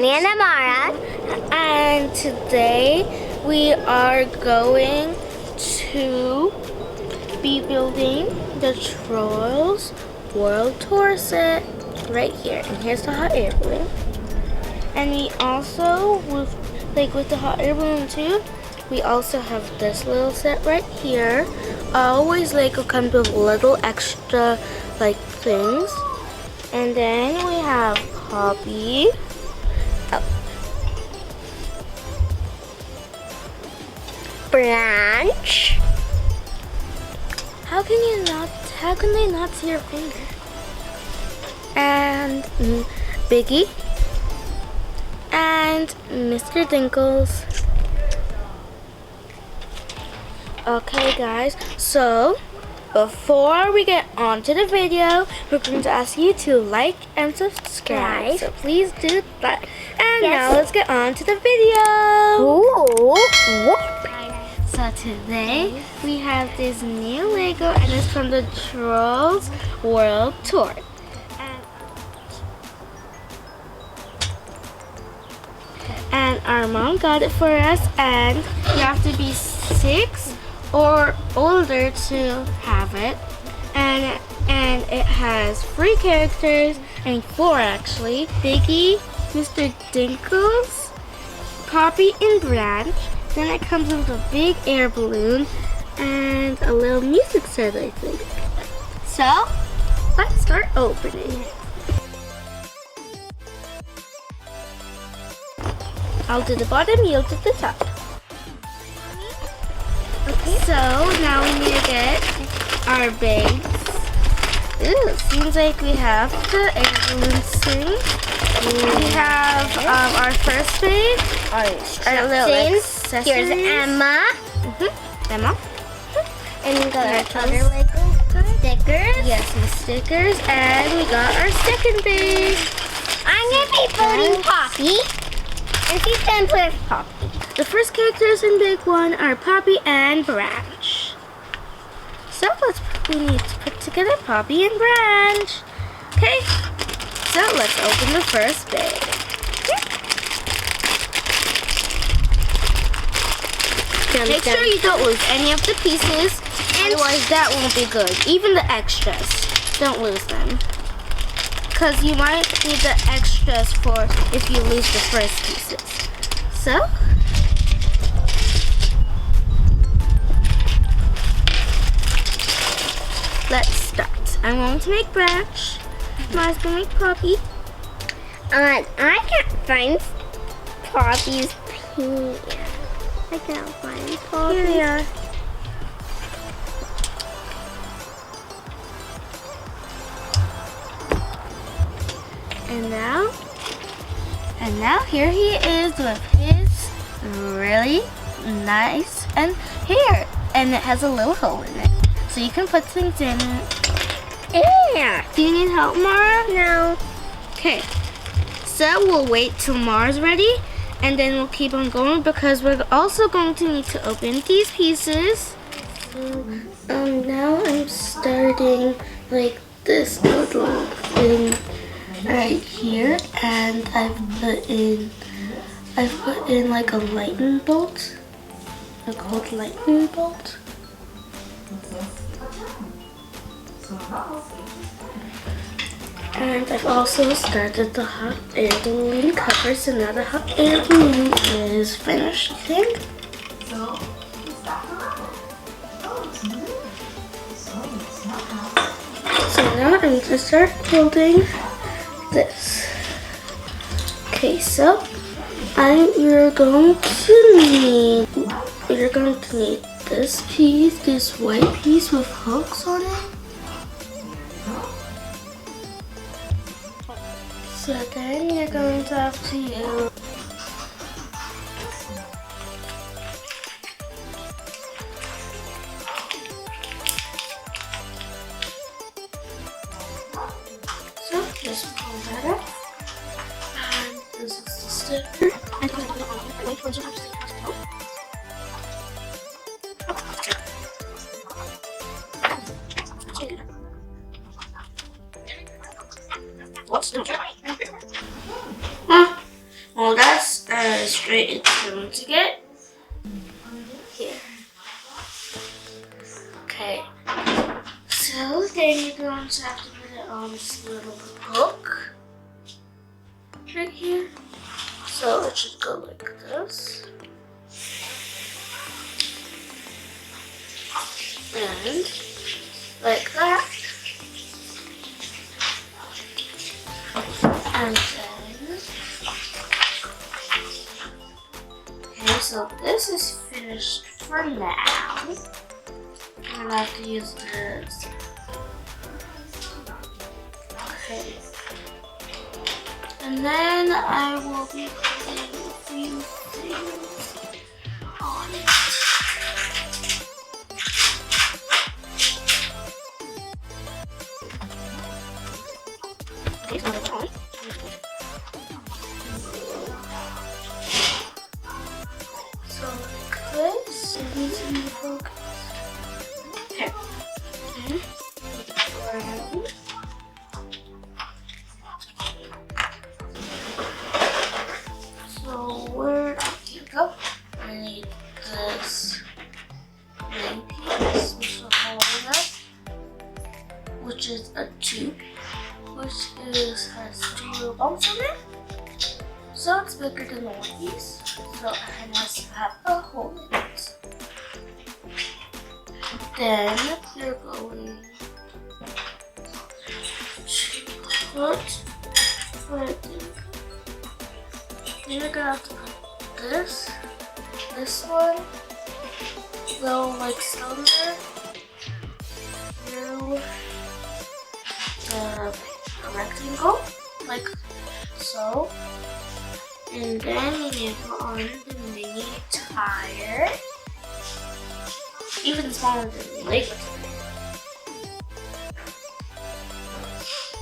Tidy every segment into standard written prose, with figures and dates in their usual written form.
Annie and Amara. And today we are going to be building the Trolls World Tour set right here. And here's the hot air balloon. And we also, with the hot air balloon too, we also have this little set right here. Always Lego comes with little extra things. And then we have Poppy. Branch. How can they not see your finger? And Biggie. And Mr. Dinkles. Okay guys, so before we get on to the video, we're going to ask you to like and subscribe. So please do that. And now let's get on to the video. Ooh. So today we have this new Lego and it's from the Trolls World Tour. And our mom got it for us, and you have to be 6 or older to have it. And it has 3 characters, 4 actually. Biggie, Mr. Dinkles, Poppy, and Branch. Then it comes with a big air balloon and a little music set, I think. So, let's start opening. I'll do the bottom, you'll do the top. Okay, so now we need to get our bags. Ooh, seems like we have the air balloon thing. We have our first bag, our little accessories. Here's Emma. Emma. And we got our other Lego stickers. Yes, some stickers. And we got our second bag. I'm going to be putting Poppy. And she's going to put Poppy. The first characters in big one are Poppy and Branch. So we need to put together Poppy and Branch. Okay, so let's open the first bag. Make sure you don't lose any of the pieces, otherwise that won't be good. Even the extras, don't lose them. Because you might need the extras for if you lose the first pieces. So, let's start. I'm going to make Branch. Ma's going to make Poppy. I can't find Poppy's pants. I can't find Poppy. Here they are. And now here he is with his really nice hair. And it has a little hole in it. So you can put things in it. Yeah. Do you need help, Mara? No. Okay. So we'll wait till Mara's ready. And then we'll keep on going because we're also going to need to open these pieces. So now I'm starting this little thing right here, and I've put in a lightning bolt, a cold lightning bolt. And I've also started the hot air balloon cover, so now the hot air balloon is finished, I think. So now I'm going to start building this. Okay, so you're going to need this piece, this white piece with hooks on it. So then you're going to have to use just pull that up. And this is the sticker. I'm going to put it on the way towards the What's the straight it's going to get. Here. Okay. So then you're going to have to put it on this little hook right here. So it should go like this. And like that. And then, okay, so this is finished for now. I'm gonna have to use this. Okay. And then I will be putting a few things on it. Okay, so it's on. So like this, it needs to be focused. Okay. So where do you go? I need this main piece, which will hold it up, which is a tube, has 2 bumps on it. So it's bigger than the one piece. So it has to have a hole in it. Then you're going to put it in. Then you're gonna have to put this one, little like cylinder through the rectangle, like so. And then you need to put on the mini tire, even smaller than the Lego tire.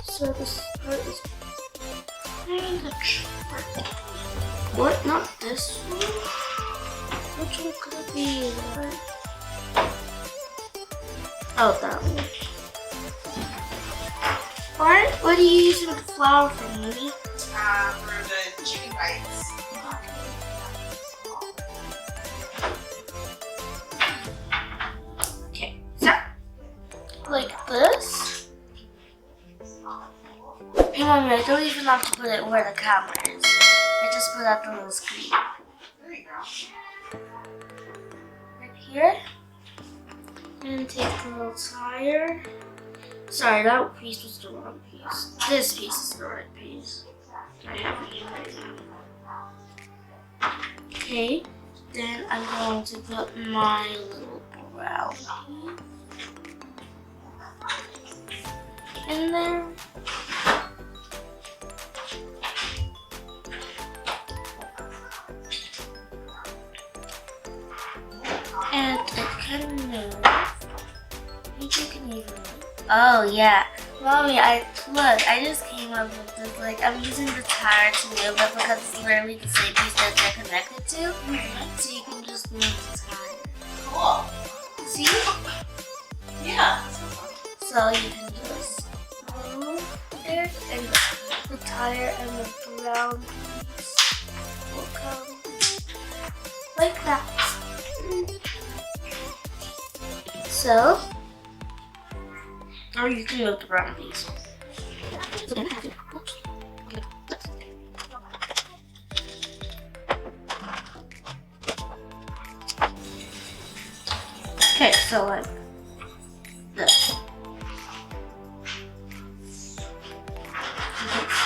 So this part is kind of short. What? Not this one? Which one could it be? Oh, that one. What are you using the flour for, Minnie? For the chicken bites. Okay, so like this. Hey, Mommy, I don't even have to put it where the camera is. I just put out the little screen. There you go. Right here. And take the little tire. Sorry, that piece was the wrong piece. This piece is the right piece. I have it right now. Okay, then I'm going to put my little brown piece in there. And it can move. Maybe you can even move. Oh yeah. Mommy, I just came up with this, like, I'm using the tire to move it because it's literally the same piece that they're connected to. So you can just move the tire. Cool. See? Yeah. So you can just move it and the tire and the brown piece will come like that. So, or you can move the brown piece. Okay, so like this.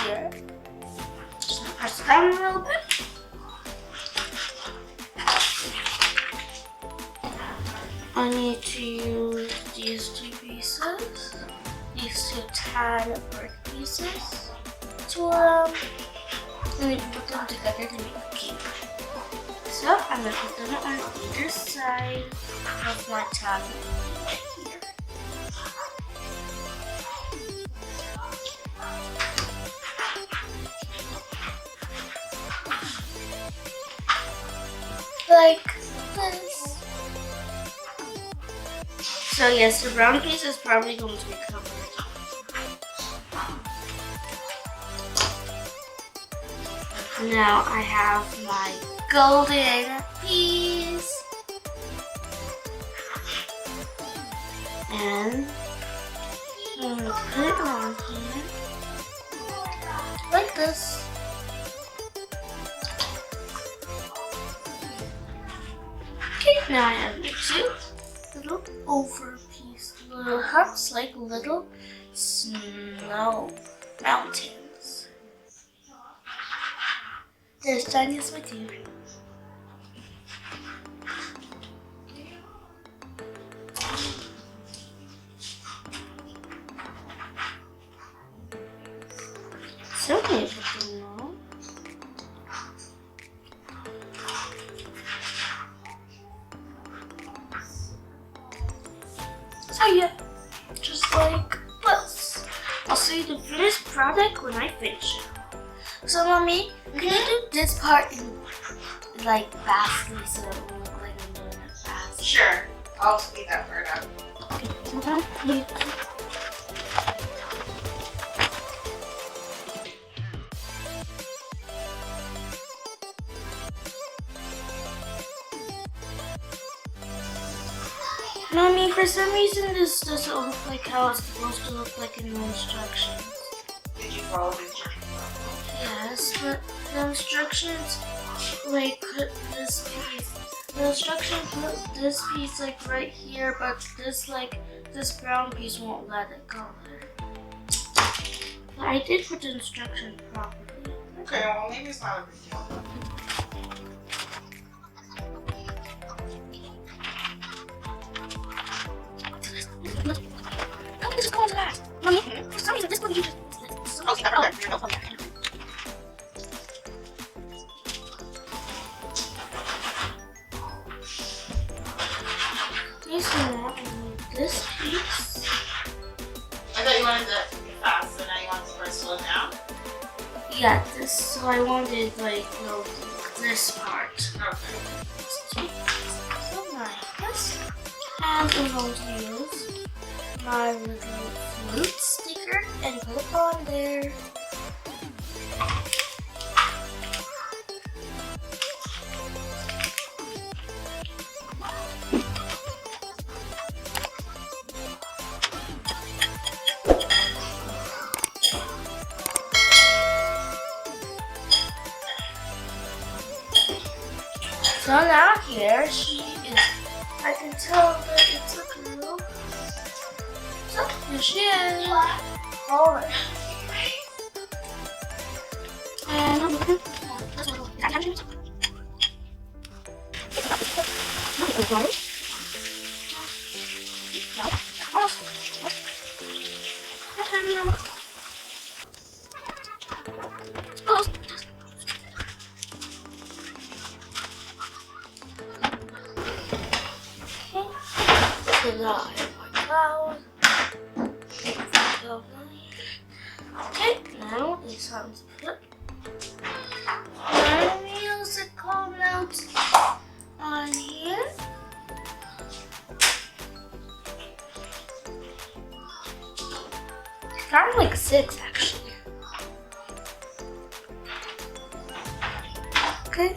Here. Just press it down a little bit. I need to use these 2 pieces, these 2 tan brick pieces, to and we put them together to make a cube. So I'm gonna put them on either side of my tan right here. Like this. So yes, the brown piece is probably going to be covered. Now I have my golden piece. And I'm gonna put it on here like this. Okay, now I have the two little over piece, little hearts like little snow mountains. There's Daniel's with you. So beautiful, no? So yeah, just like this. I'll show you the finished product when I finish it. So mommy, can you do this part in like fastly so it will look like I'm doing it fast? Sure. I'll speed that part up. Okay, so now you Mommy, for some reason this doesn't look like how it's supposed to look like in the instructions. Did you follow the instructions? Yes, but the instructions like put this piece. The instruction put this piece like right here, but this brown piece won't let it go there. But I did put the instruction properly. Okay, well maybe it's not a big deal. How did this go on to that? Mommy, for some reason this one you just... Oh, see that right there. No. So now I need this piece. I thought you wanted to be fast, so now you want to slow down? Yeah, this, so I wanted like this part. Okay. So nice. And I'm going to use my little flute sticker and put it on there. So now here she is. I can tell that it's a girl. So here she is. Alright. And I'm looking. So now I have my cloud. Okay, now it's time to put my musical notes on here. Found like 6 actually. Okay.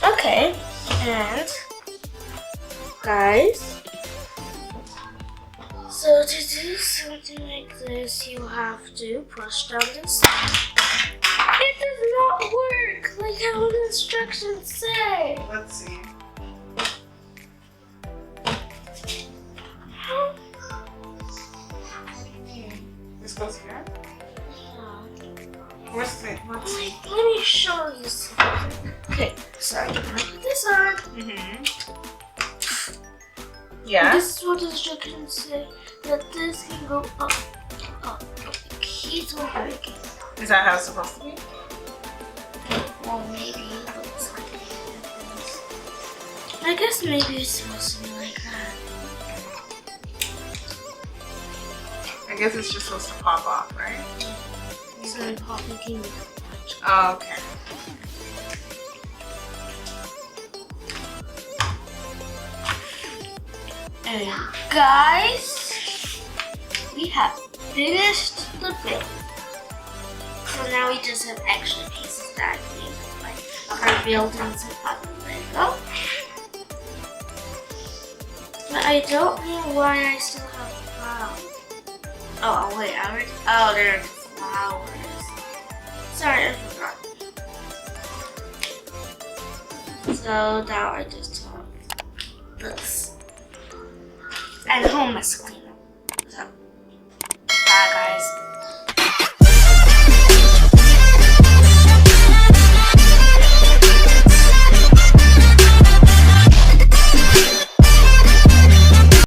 Okay, and guys, so to do something like this, you have to push down this. It does not work like how the instructions say. Let's see. This goes here? Where's the... Let me show you something. Okay, so I'm gonna put this on. Yeah? This is what the instructions say, that this can go up, up. It keeps on breaking. Is that how it's supposed to be? Well, maybe it looks like it is. I guess maybe it's supposed to be like that. guess it's just supposed to pop off, right? So then Poppy can Oh, okay. And guys, we have finished the build. So now we just have extra pieces that I need, like our buildings and Poppy Lego. But I don't know why I still have flowers. Oh wait, I already. Oh, there's flowers. Sorry, I forgot. So now I just have this. And home is clean.